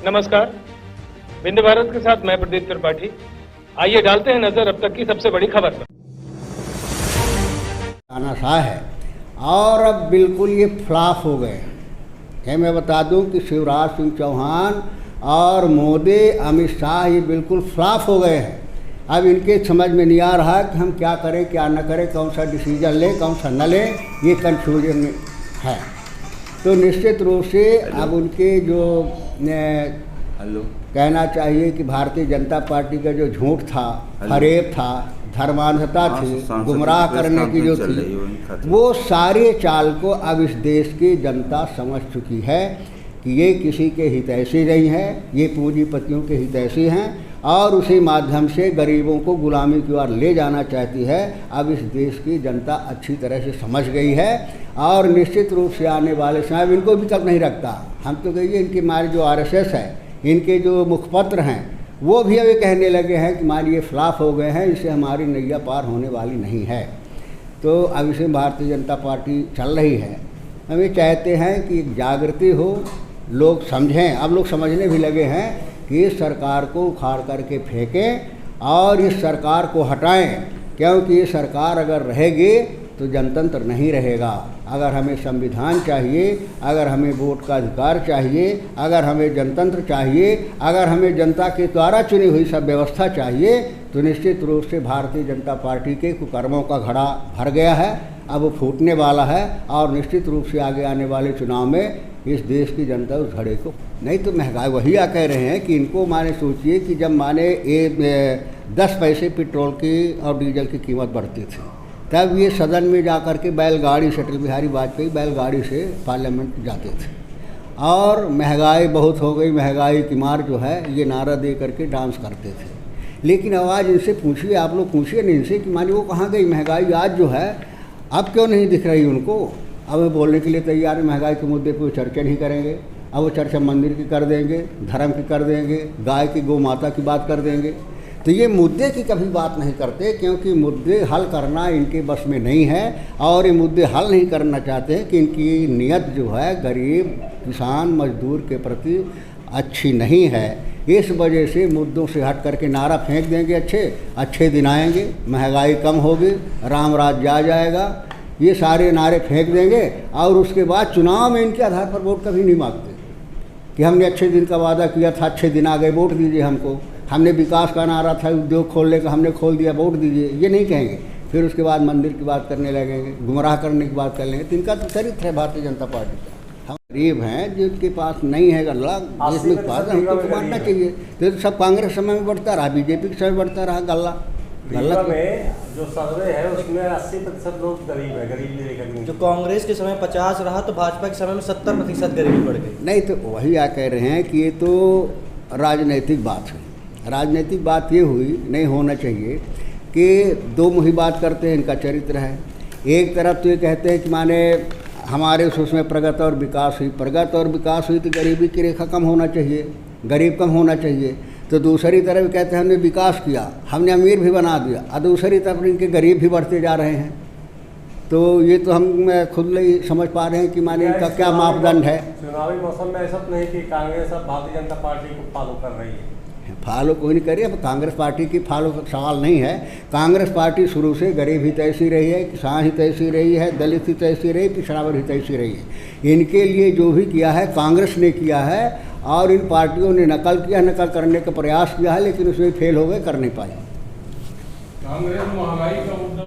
नमस्कार, विंध्य भारत के साथ मैं प्रदीप त्रिपाठी। आइए डालते हैं नजर अब तक की सबसे बड़ी खबर पर। तानाशाह है और अब बिल्कुल ये फ्लॉप हो गए हैं। ये मैं बता दूं कि शिवराज सिंह चौहान और मोदी, अमित शाह ये बिल्कुल फ्लॉप हो गए हैं। अब इनके समझ में नहीं आ रहा कि हम क्या करें क्या न करें, कौन सा डिसीजन लें कौन सा न लें, ये कन्फ्यूजन में है। तो निश्चित रूप से अब उनके जो कहना चाहिए कि भारतीय जनता पार्टी का जो झूठ था, फरेब था, धर्मांधता थी, गुमराह करने की जो थी, वो सारे चाल को अब इस देश की जनता समझ चुकी है कि ये किसी के हितैषी नहीं है, ये पूंजीपतियों के हितैषी हैं और उसी माध्यम से गरीबों को गुलामी की ओर ले जाना चाहती है। अब इस देश की जनता अच्छी तरह से समझ गई है और निश्चित रूप से आने वाले समय इनको विकल्प नहीं रखता। हम तो कहिए इनकी हमारे जो RSS है, इनके जो मुखपत्र हैं, वो भी अभी कहने लगे हैं कि मान ये फ्लॉप हो गए हैं, इससे हमारी नैया पार होने वाली नहीं है। तो अब इसे भारतीय जनता पार्टी चल रही है। हम ये चाहते हैं कि जागृति हो, लोग समझें। अब लोग समझने भी लगे हैं कि इस सरकार को उखाड़ करके फेंकें और इस सरकार को हटाएं, क्योंकि ये सरकार अगर रहेगी तो जनतंत्र नहीं रहेगा। अगर हमें संविधान चाहिए, अगर हमें वोट का अधिकार चाहिए, अगर हमें जनतंत्र चाहिए, अगर हमें जनता के द्वारा चुनी हुई सब व्यवस्था चाहिए, तो निश्चित रूप से भारतीय जनता पार्टी के कुकर्मों का घड़ा भर गया है, अब वो फूटने वाला है और निश्चित रूप से आगे आने वाले चुनाव में इस देश की जनता उस घड़े को नहीं तो महंगाई वही कह रहे हैं कि इनको माने सोचिए कि जब माने 10 पैसे पेट्रोल की और डीजल की कीमत बढ़ती थी, तब ये सदन में जा कर के बैलगाड़ी से, अटल बिहारी वाजपेयी बैलगाड़ी से पार्लियामेंट जाते थे और महंगाई बहुत हो गई, महंगाई की मार जो है, ये नारा दे करके डांस करते थे। लेकिन आवाज़ इनसे पूछिए, आप लोग पूछिए नहीं इनसे कि मानिए वो कहाँ गई महंगाई आज जो है, अब क्यों नहीं दिख रही उनको। अब वो बोलने के लिए तैयार है, महंगाई के मुद्दे पर चर्चा नहीं करेंगे। अब वो चर्चा मंदिर की कर देंगे, धर्म की कर देंगे, गाय की गौ माता की बात कर देंगे। तो ये मुद्दे की कभी बात नहीं करते, क्योंकि मुद्दे हल करना इनके बस में नहीं है और ये मुद्दे हल नहीं करना चाहते हैं कि इनकी नीयत जो है गरीब, किसान, मजदूर के प्रति अच्छी नहीं है। इस वजह से मुद्दों से हट करके नारा फेंक देंगे, अच्छे दिन आएंगे, महंगाई कम होगी, राम राज्य आ जाएगा, ये सारे नारे फेंक देंगे और उसके बाद चुनाव में इनके आधार पर वोट कभी नहीं मांगते कि हमने अच्छे दिन का वादा किया था, अच्छे दिन आ गए, वोट दीजिए हमको। हमने विकास का नारा था, उद्योग खोलने का, हमने खोल दिया, वोट दीजिए, ये नहीं कहेंगे। फिर उसके बाद मंदिर की बात करने लगेंगे, गुमराह करने की बात कर लेंगे। तो इनका तो चरित्र है भारतीय जनता पार्टी का। हम गरीब हैं, जिनके पास नहीं है गल्ला, जिसमें पास है हमको तो मानना चाहिए। तो सब कांग्रेस समय में बढ़ता रहा, बीजेपी के समय बढ़ता रहा गल्ला में जो सर्वे है उसमें 80% लोग गरीब है, गरीबी रेखा के। जो कांग्रेस के समय 50 रहा तो भाजपा के समय में 70% गरीबी बढ़ गई। नहीं तो वही कह रहे हैं कि ये तो राजनीतिक बात है। राजनीतिक बात ये हुई, नहीं होना चाहिए कि दो मुही बात करते हैं, इनका चरित्र है। एक तरफ तो ये कहते हैं कि माने हमारे उसमें प्रगति और विकास हुई, प्रगति और विकास हुई तो गरीबी की रेखा कम होना चाहिए, गरीब कम होना चाहिए। तो दूसरी तरफ कहते हैं हमने विकास किया, हमने अमीर भी बना दिया, और दूसरी तरफ इनके गरीब भी बढ़ते जा रहे हैं। तो ये तो हम खुद नहीं समझ पा रहे हैं कि माने इनका क्या मापदंड है। चुनावी मौसम में ऐसा नहीं कि कांग्रेस अब भारतीय जनता पार्टी को फॉलो कर रही है। फॉलो कोई नहीं करे, अब कांग्रेस पार्टी की फॉलो का सवाल नहीं है। कांग्रेस पार्टी शुरू से गरीब हितैषी रही है, किसान हितैषी रही है, दलित हितैषी रही, पिछड़ा वर्ग हितैषी रही है। इनके लिए जो भी किया है कांग्रेस ने किया है और इन पार्टियों ने नकल किया, नकल करने का प्रयास किया है, लेकिन उसमें फेल हो गए, कर नहीं पाए। कांग्रेस महंगाई का